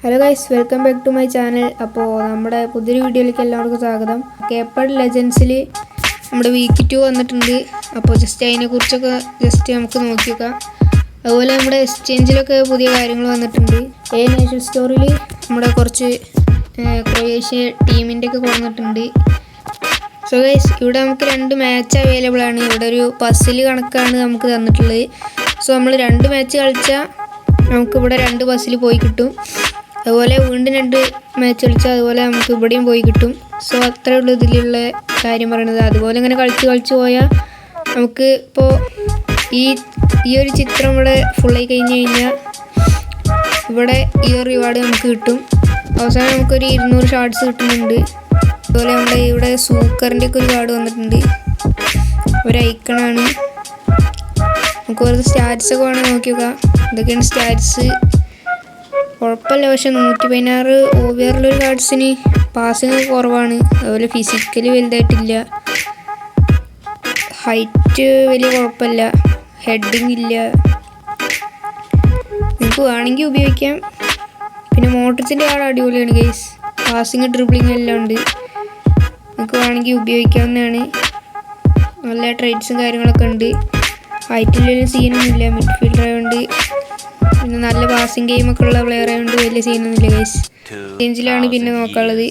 Hello guys, welcome back to my channel. അപ്പോൾ നമ്മുടെ പുതിയൊരു വീഡിയോയിലേക്ക് എല്ലാവർക്കും സ്വാഗതം. കേപ്പഡ് ലെജൻസിൽ നമ്മുടെ വീക്ക് 2 വന്നിട്ടുണ്ട്. അപ്പോൾ അതിനെക്കുറിച്ചൊക്കെ നമുക്ക് നോക്കി നോക്കാം. അതുപോലെ നമ്മുടെ എക്സ്ചേഞ്ചിലൊക്കെ പുതിയ കാര്യങ്ങൾ വന്നിട്ടുണ്ട്. നേഷണൽ സ്റ്റോറിൽ നമ്മുടെ കുറച്ച് ക്രൊയേഷ്യ ടീമിൻ്റെയൊക്കെ കൊണ്ടുവന്നിട്ടുണ്ട്. സോ ഗൈസ്, ഇവിടെ നമുക്ക് 2 മാച്ച് അവൈലബിൾ ആണ്. ഇവിടെ ഒരു പസിൽ കണക്കാണ് നമുക്ക് തന്നിട്ടുള്ളത്. സോ നമ്മൾ 2 മാച്ച് കളിച്ചാൽ നമുക്കിവിടെ 2 പസിൽ പോയി കിട്ടും. അതുപോലെ വീണ്ടും 2 മാച്ച് കളിച്ചാൽ അതുപോലെ നമുക്ക് ഇവിടെയും പോയി കിട്ടും. സോ അത്രയേ ഉള്ളൂ ഇതിലുള്ള കാര്യം പറയുന്നത്. അതുപോലെ ഇങ്ങനെ കളിച്ച് പോയാൽ നമുക്ക് ഇപ്പോൾ ഈ ഒരു ചിത്രം ഇവിടെ ഫുള്ളായി കഴിഞ്ഞ് കഴിഞ്ഞാൽ ഇവിടെ ഈ ഒരു റിവാർഡ് നമുക്ക് കിട്ടും. അവസാനം നമുക്കൊരു 200 ഷാർട്ട്സ് കിട്ടുന്നുണ്ട്. അതുപോലെ നമ്മുടെ ഇവിടെ സൂക്കറിൻ്റെ ഒക്കെ ഒരു കാർഡ് വന്നിട്ടുണ്ട്. ഒരു ഐക്കണാണ്. നമുക്ക് വെറുതെ സ്റ്റാറ്റ്സൊക്കെ വേണമെങ്കിൽ നോക്കി നോക്കാം. ഇതൊക്കെയാണ് സ്റ്റാറ്റ്സ്. കുഴപ്പമില്ല, പക്ഷെ 116 ഓവിയറിലൊരു കാർഡ്സിന് പാസിങ് കുറവാണ്. അതുപോലെ ഫിസിക്കലി വലുതായിട്ടില്ല. ഹൈറ്റ് വലിയ കുഴപ്പമില്ല. ഹെഡിങ് ഇല്ല. നിങ്ങൾക്ക് വേണമെങ്കിൽ ഉപയോഗിക്കാം. പിന്നെ മോട്ടറിൻ്റെ കാർഡ് അടിപൊളിയാണ് ഗൈസ്. പാസിങ് ഡ്രിബ്ലിങ് എല്ലാം ഉണ്ട്. നിങ്ങൾക്ക് വേണമെങ്കിൽ ഉപയോഗിക്കാവുന്നതാണ്. നല്ല ട്രേഡ്സും കാര്യങ്ങളൊക്കെ ഉണ്ട്. ഹൈറ്റിലൊരു സീനൊന്നുമില്ല. മിഡ്ഫീൽഡർ ആയതുകൊണ്ട് പിന്നെ നല്ല പാസിങ് ഗെയിമൊക്കെ ഉള്ള പ്ലെയർ ആയതുകൊണ്ട് വലിയ സീനൊന്നുമില്ല ഗൈസ്. ചേഞ്ചിലാണ് പിന്നെ നോക്കാനുള്ളത്.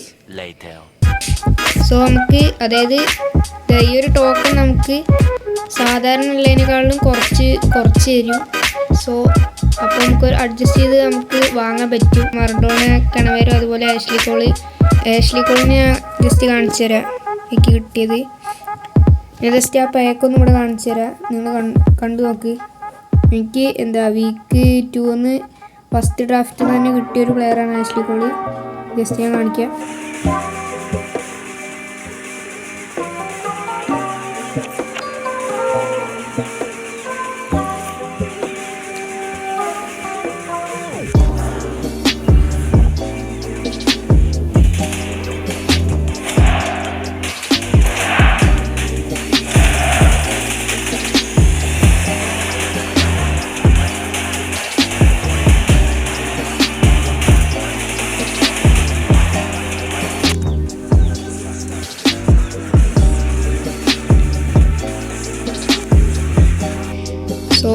സോ നമുക്ക് അതായത് ഈ ഒരു ടോക്കൺ നമുക്ക് സാധാരണ ഉള്ളതിനേക്കാളും കുറച്ച് തരും. സോ അപ്പോൾ നമുക്ക് അഡ്ജസ്റ്റ് ചെയ്ത് നമുക്ക് വാങ്ങാൻ പറ്റും. മറഡോണ, കണവേരോ, അതുപോലെ ആഷ്ലി കോളിനെ ഞാൻ ജസ്റ്റ് കാണിച്ചു തരാം. എനിക്ക് കിട്ടിയത് ഞാൻ ജസ്റ്റ് ആ പാക്കൊന്നും ഇവിടെ കാണിച്ചു തരാം. നിങ്ങൾ കണ്ടു നോക്ക്. എനിക്ക് വീക്ക് 2 ഫസ്റ്റ് ഡ്രാഫ്റ്റിൽ തന്നെ കിട്ടിയൊരു പ്ലെയറാണ് ആഷ്ലി കോളി. ജസ്റ്റ് ഞാൻ കാണിക്കാം. സോ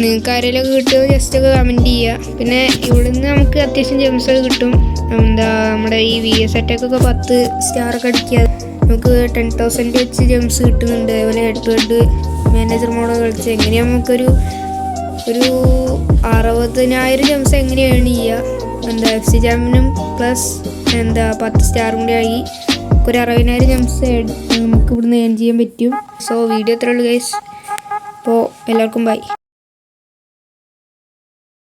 നിങ്ങൾക്ക് ആരെങ്കിലുമൊക്കെ കിട്ടുമോ ജസ്റ്റ് ഒക്കെ കമൻറ്റ് ചെയ്യുക. പിന്നെ ഇവിടുന്ന് നമുക്ക് അത്യാവശ്യം ജെംസൊക്കെ കിട്ടും. നമ്മുടെ ഈ VS അറ്റാക്കൊക്കെ 10 സ്റ്റാറൊക്കെ അടിക്കുക നമുക്ക് 10,000 വെച്ച് ജെംസ് കിട്ടുന്നുണ്ട്. അതുപോലെ head to head manager mode കളിച്ച് എങ്ങനെയാണ് നമുക്കൊരു 60,000 ജെംസ് എങ്ങനെയാണ് ഏൺ ചെയ്യുക. FC ജാമിനും പ്ലസ് 10 സ്റ്റാറും കൂടി ആയി ഒരു 60,000 ജെംസ് നമുക്ക് ഇവിടുന്ന് ഏൺ ചെയ്യാൻ പറ്റും. സോ വീഡിയോ എത്ര ഉള്ളൂ ഗൈസ്. അപ്പോൾ എല്ലാവർക്കും ബൈ.